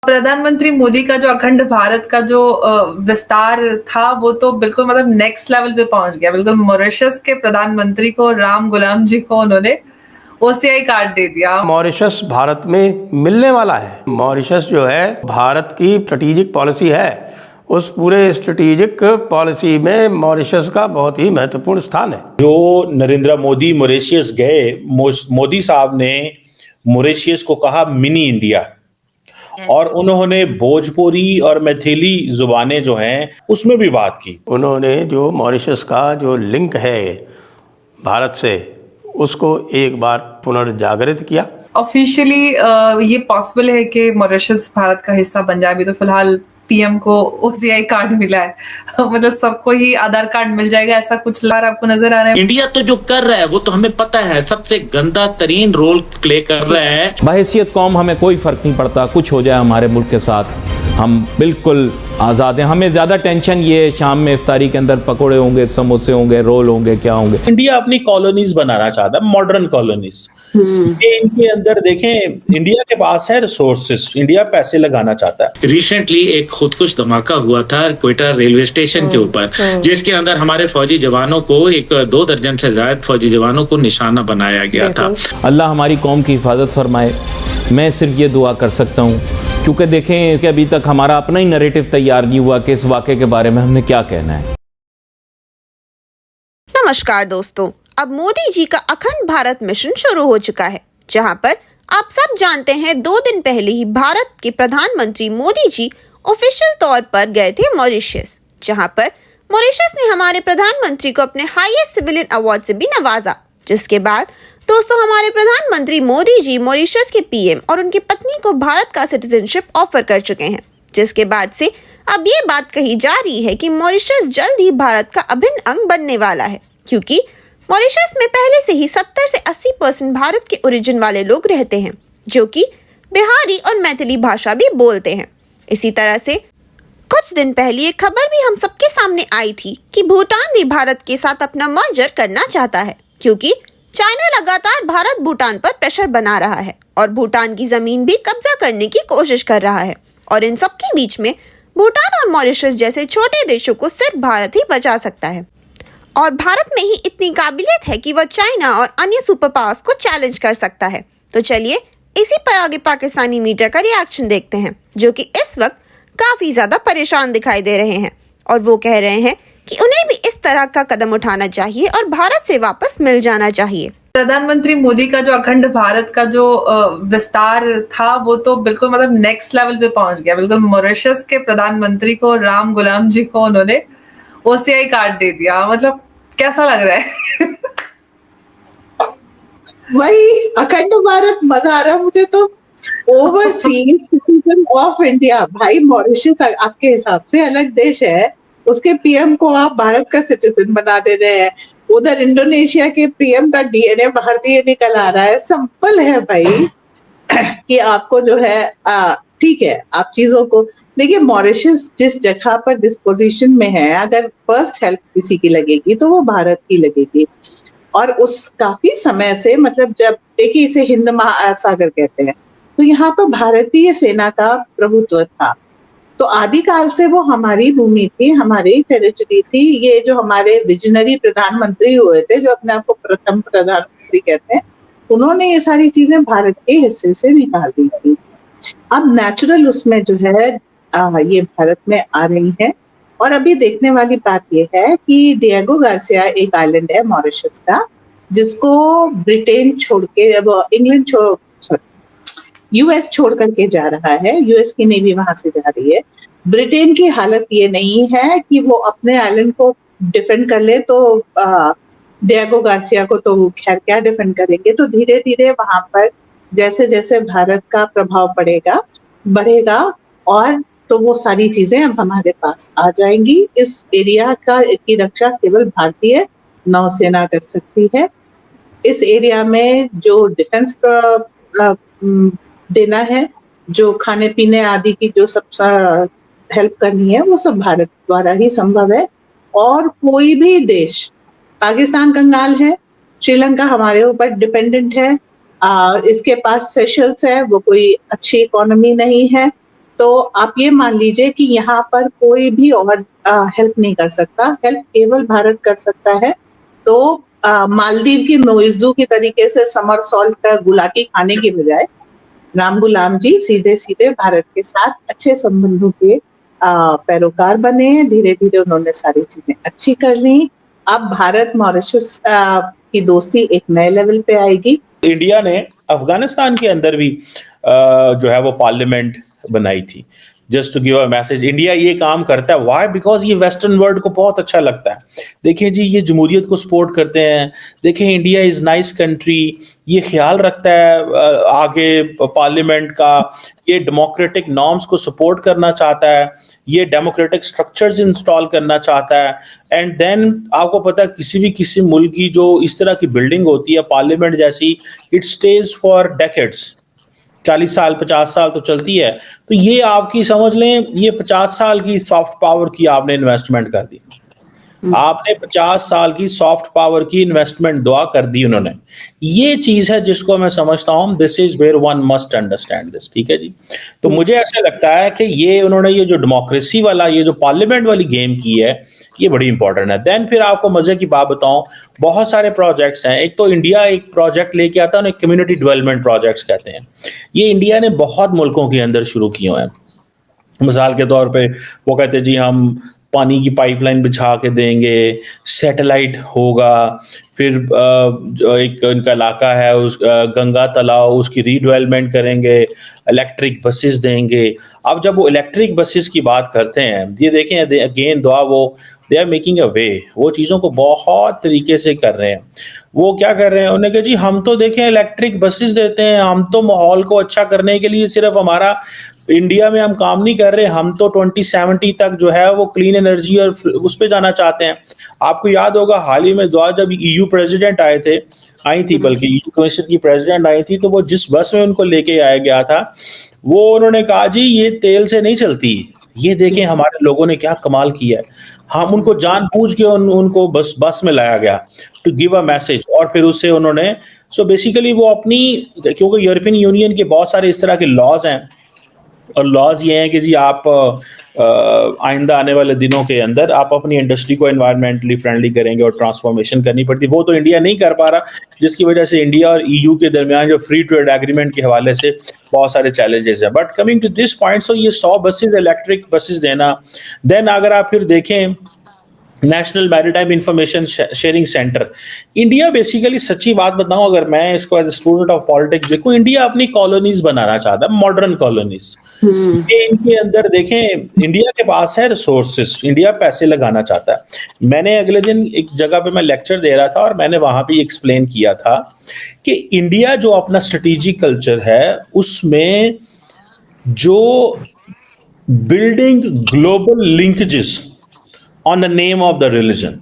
प्रधानमंत्री मोदी का जो अखंड भारत का जो विस्तार था वो तो बिल्कुल मतलब नेक्स्ट लेवल पे पहुंच गया। बिल्कुल मॉरिशस के प्रधानमंत्री को, राम गुलाम जी को उन्होंने ओसीआई कार्ड दे दिया। मॉरिशस भारत में मिलने वाला है। मॉरिशस जो है भारत की स्ट्रेटेजिक पॉलिसी है, उस पूरे स्ट्रेटेजिक पॉलिसी में मॉरिशस का बहुत ही महत्वपूर्ण स्थान है। जो नरेंद्र मोदी मॉरिशस गए, मोदी साहब ने मॉरिशस को कहा मिनी इंडिया, और उन्होंने भोजपुरी और मैथिली जुबानें जो हैं उसमें भी बात की। उन्होंने जो मॉरिशस का जो लिंक है भारत से, उसको एक बार पुनर्जागृत किया। ऑफिशियली ये पॉसिबल है कि मॉरिशस भारत का हिस्सा बन जाए। अभी तो फिलहाल पीएम को ओसीआई कार्ड मिला है मतलब सबको ही आधार कार्ड मिल जाएगा, ऐसा कुछ आपको नजर आ रहा है? इंडिया तो जो कर रहा है वो तो हमें पता है, सबसे गंदा तरीन रोल प्ले कर रहा है। बहैसियत कौम हमें कोई फर्क नहीं पड़ता, कुछ हो जाए हमारे मुल्क के साथ, हम बिल्कुल आज़ाद हैं। हमें ज़्यादा टेंशन ये है शाम में इफ्तारी के अंदर पकोड़े होंगे, समोसे होंगे, रोल होंगे, क्या होंगे। इंडिया अपनी कॉलोनीज बनाना चाहता है, मॉडर्न कॉलोनीज। इनके अंदर देखें, इंडिया के पास है रिसोर्सेस, इंडिया पैसे लगाना चाहता है। रिसेंटली एक खुदकुश धमाका हुआ था क्वेटा रेलवे स्टेशन के ऊपर, जिसके अंदर हमारे फौजी जवानों को, 2 दर्जन से ज्यादा फौजी जवानों को निशाना बनाया गया था। अल्लाह हमारी कौम की हिफाजत फरमाए, मैं सिर्फ ये दुआ कर सकता हूँ, क्योंकि देखें कि अभी तक हमारा अपना ही नैरेटिव तैयार नहीं हुआ कि इस वाक़े के बारे में हमने क्या कहना है। नमस्कार दोस्तों, अब मोदी जी का अखंड भारत मिशन शुरू हो चुका है, जहां पर आप सब जानते हैं 2 दिन पहले ही भारत के प्रधानमंत्री मोदी जी ऑफिशियल तौर पर गए थे मॉरिशस, जहां पर मॉरिशस ने हमारे प्रधानमंत्री को अपने हाईएस्ट सिविलियन अवार्ड से भी नवाजा। जिसके बाद दोस्तों हमारे प्रधानमंत्री मोदी जी मॉरिशस के पीएम और उनकी पत्नी को भारत का सिटीजनशिप ऑफर कर चुके हैं, जिसके बाद से अब ये बात कही जा रही है कि मॉरिशस जल्द ही भारत का अभिन्न अंग बनने वाला है, क्योंकि मॉरिशस में पहले से ही 70 से 80% भारत के ओरिजिन वाले लोग रहते हैं, जो कि बिहारी और मैथिली भाषा भी बोलते हैं। इसी तरह से कुछ दिन पहले एक खबर भी हम सबके सामने आई थी कि भूटान भी भारत के साथ अपना मर्जर करना चाहता है, क्योंकि चाइना लगातार भारत भूटान पर प्रेशर बना रहा है और भूटान की जमीन भी कब्जा करने की कोशिश कर रहा है। और इन सब के बीच में भूटान और मॉरिशस जैसे छोटे देशों को सिर्फ भारत ही बचा सकता है, और भारत में ही इतनी काबिलियत है कि वह चाइना और अन्य सुपर पावर्स को चैलेंज कर सकता है। तो चलिए इसी पर आगे पाकिस्तानी मीडिया का रिएक्शन देखते हैं, जो कि इस वक्त काफी ज्यादा परेशान दिखाई दे रहे हैं, और वो कह रहे हैं कि उन्हें भी इस तरह का कदम उठाना चाहिए और भारत से वापस मिल जाना चाहिए। प्रधानमंत्री मोदी का जो अखंड भारत का जो विस्तार था वो तो बिल्कुल मतलब नेक्स्ट लेवल पे पहुंच गया। बिल्कुल मॉरिशस के प्रधानमंत्री को, राम गुलाम जी को उन्होंने ओसीआई कार्ड दे दिया। मतलब कैसा लग रहा है? वही अखंड भारत, मजा आ रहा है मुझे तो। ओवरसीज सिटीजन ऑफ इंडिया, भाई मॉरिशस आपके हिसाब से अलग देश है, उसके पीएम को आप भारत का सिटीजन बना दे रहे हैं। उधर इंडोनेशिया के पीएम का डीएनए भारतीय निकल आ रहा है। सिंपल है भाई कि आपको जो है ठीक है, आप चीजों को देखिए। मॉरिशस जिस जगह पर, जिस पोजीशन में है, अगर फर्स्ट हेल्प किसी की लगेगी तो वो भारत की लगेगी। और उस काफी समय से, मतलब जब देखिए इसे हिंद महासागर कहते हैं, तो यहाँ पर भारतीय सेना का प्रभुत्व था। तो आदिकाल से वो हमारी भूमि थी, हमारी टेरिटरी थी। ये जो हमारे विजनरी प्रधानमंत्री हुए थे, जो अपने आप को प्रथम प्रधानमंत्री कहते हैं, उन्होंने ये सारी चीजें भारत के हिस्से से निकाल दी थी। अब नेचुरल उसमें जो है ये भारत में आ रही है। और अभी देखने वाली बात ये है कि डिएगो गार्सिया एक आइलैंड है मॉरिशस का, जिसको ब्रिटेन छोड़ के, अब यूएस छोड़ करके जा रहा है। यूएस की नेवी वहां से जा रही है। ब्रिटेन की हालत ये नहीं है कि वो अपने आइलैंड को डिफेंड कर ले, तो डिएगो गार्सिया को तो वो खैर क्या डिफेंड करेंगे। तो धीरे धीरे वहां पर जैसे जैसे भारत का प्रभाव बढ़ेगा, और तो वो सारी चीजें अब हमारे पास आ जाएंगी। इस एरिया की रक्षा केवल भारतीय नौसेना कर सकती है। इस एरिया में जो डिफेंस देना है, जो खाने पीने आदि की जो सब हेल्प करनी है, वो सब भारत द्वारा ही संभव है। और कोई भी देश, पाकिस्तान कंगाल है, श्रीलंका हमारे ऊपर डिपेंडेंट है, इसके पास सेशल्स है, वो कोई अच्छी इकोनॉमी नहीं है, तो आप ये मान लीजिए कि यहाँ पर कोई भी और हेल्प नहीं कर सकता, हेल्प केवल भारत कर सकता है। तो मालदीव की मोइज़ू की तरीके से समर सॉल्ट का गुलाटी खाने की बजाय राम गुलाम जी सीधे सीधे भारत के साथ अच्छे संबंधों के पैरोकार बने। धीरे धीरे उन्होंने सारी चीजें अच्छी कर ली। अब भारत मॉरिशस की दोस्ती एक नए लेवल पे आएगी। इंडिया ने अफगानिस्तान के अंदर भी जो है वो पार्लियामेंट बनाई थी, just to give a message. India ये काम करता है, व्हाई? बिकॉज ये वेस्टर्न वर्ल्ड को बहुत अच्छा लगता है। देखिए जी, ये जमहूरियत को सपोर्ट करते हैं। देखिए, इंडिया इज नाइस कंट्री, ये ख्याल रखता है आगे पार्लियामेंट का, ये डेमोक्रेटिक नॉर्म्स को सपोर्ट करना चाहता है, ये डेमोक्रेटिक स्ट्रक्चर्स इंस्टॉल करना चाहता है। एंड देन आपको पता है किसी मुल्क की जो इस तरह की बिल्डिंग होती है पार्लियामेंट जैसी, इट स्टेज फॉर डेकेड्स, 40 साल 50 साल तो चलती है। तो ये आपकी समझ लें, ये 50 साल की सॉफ्ट पावर की आपने इन्वेस्टमेंट कर दी। आपने 50 साल की सॉफ्ट पावर की इन्वेस्टमेंट दुआ कर दी उन्होंने। ये चीज है जिसको मैं समझता हूं, this is where one must understand this. ठीक है जी। तो मुझे ऐसा लगता है कि ये उन्होंने ये जो डेमोक्रेसी वाला, ये जो पार्लियामेंट वाली गेम की है, ये बड़ी इंपॉर्टेंट है। देन फिर आपको मजे की बात बताऊं, बहुत सारे प्रोजेक्ट्स हैं। एक तो इंडिया एक प्रोजेक्ट लेके आता है, उन्हें कम्युनिटी डेवलपमेंट प्रोजेक्ट्स कहते हैं। ये इंडिया ने बहुत मुल्कों के अंदर शुरू किए हैं। मिसाल के तौर पे वो कहते हैं जी हम पानी की पाइपलाइन बिछा के देंगे, सैटेलाइट होगा, फिर जो एक इनका इलाका है उस गंगा तालाब, उसकी रीडेवलपमेंट करेंगे, इलेक्ट्रिक बसेस देंगे। अब जब वो इलेक्ट्रिक बसेस की बात करते हैं, ये देखें अगेन दुआ, वो दे आर मेकिंग अ वे, वो चीज़ों को बहुत तरीके से कर रहे हैं। वो क्या कर रहे हैं, उन्होंने कहा जी हम तो देखें इलेक्ट्रिक बसेस देते हैं, हम तो माहौल को अच्छा करने के लिए सिर्फ हमारा इंडिया में हम काम नहीं कर रहे, हम तो 2070 तक जो है वो क्लीन एनर्जी और उस पे जाना चाहते हैं। आपको याद होगा हाल ही में दुआ जब ईयू प्रेसिडेंट आई थी बल्कि ईयू कमीशन की प्रेसिडेंट आई थी, तो वो जिस बस में उनको लेके आया गया था, वो उन्होंने कहा जी ये तेल से नहीं चलती। ये देखें हमारे लोगों ने क्या कमाल किया है। हम उनको जानबूझ के उनको बस में लाया गया टू गिव अ मैसेज, और फिर उससे उन्होंने सो बेसिकली वो अपनी, क्योंकि यूरोपियन यूनियन के बहुत सारे इस तरह के लॉज हैं, और लॉज ये हैं कि जी आप आइंदा आने वाले दिनों के अंदर आप अपनी इंडस्ट्री को एनवायरमेंटली फ्रेंडली करेंगे और ट्रांसफॉर्मेशन करनी पड़ती। वो तो इंडिया नहीं कर पा रहा, जिसकी वजह से इंडिया और ईयू के दरमियान जो फ्री ट्रेड एग्रीमेंट के हवाले से बहुत सारे चैलेंजेस हैं। But coming to this point, so ये 100 बसेस इलेक्ट्रिक बसेस देना, देन अगर आप फिर देखें national maritime information sharing centre, India basically सच्ची बात बताऊं, अगर मैं इसको as a student of politics देखूं, इंडिया अपनी कॉलोनीज बनाना चाहता है, मॉडर्न कॉलोनीज। ये इनके अंदर देखें, इंडिया के पास है रिसोर्सेस, इंडिया पैसे लगाना चाहता है। मैंने अगले दिन एक जगह पे मैं लेक्चर दे रहा था और मैंने वहां पे एक्सप्लेन किया था कि इंडिया जो अपना स्ट्रेटेजिक कल्चर है उसमें जो building global linkages on the name of the religion,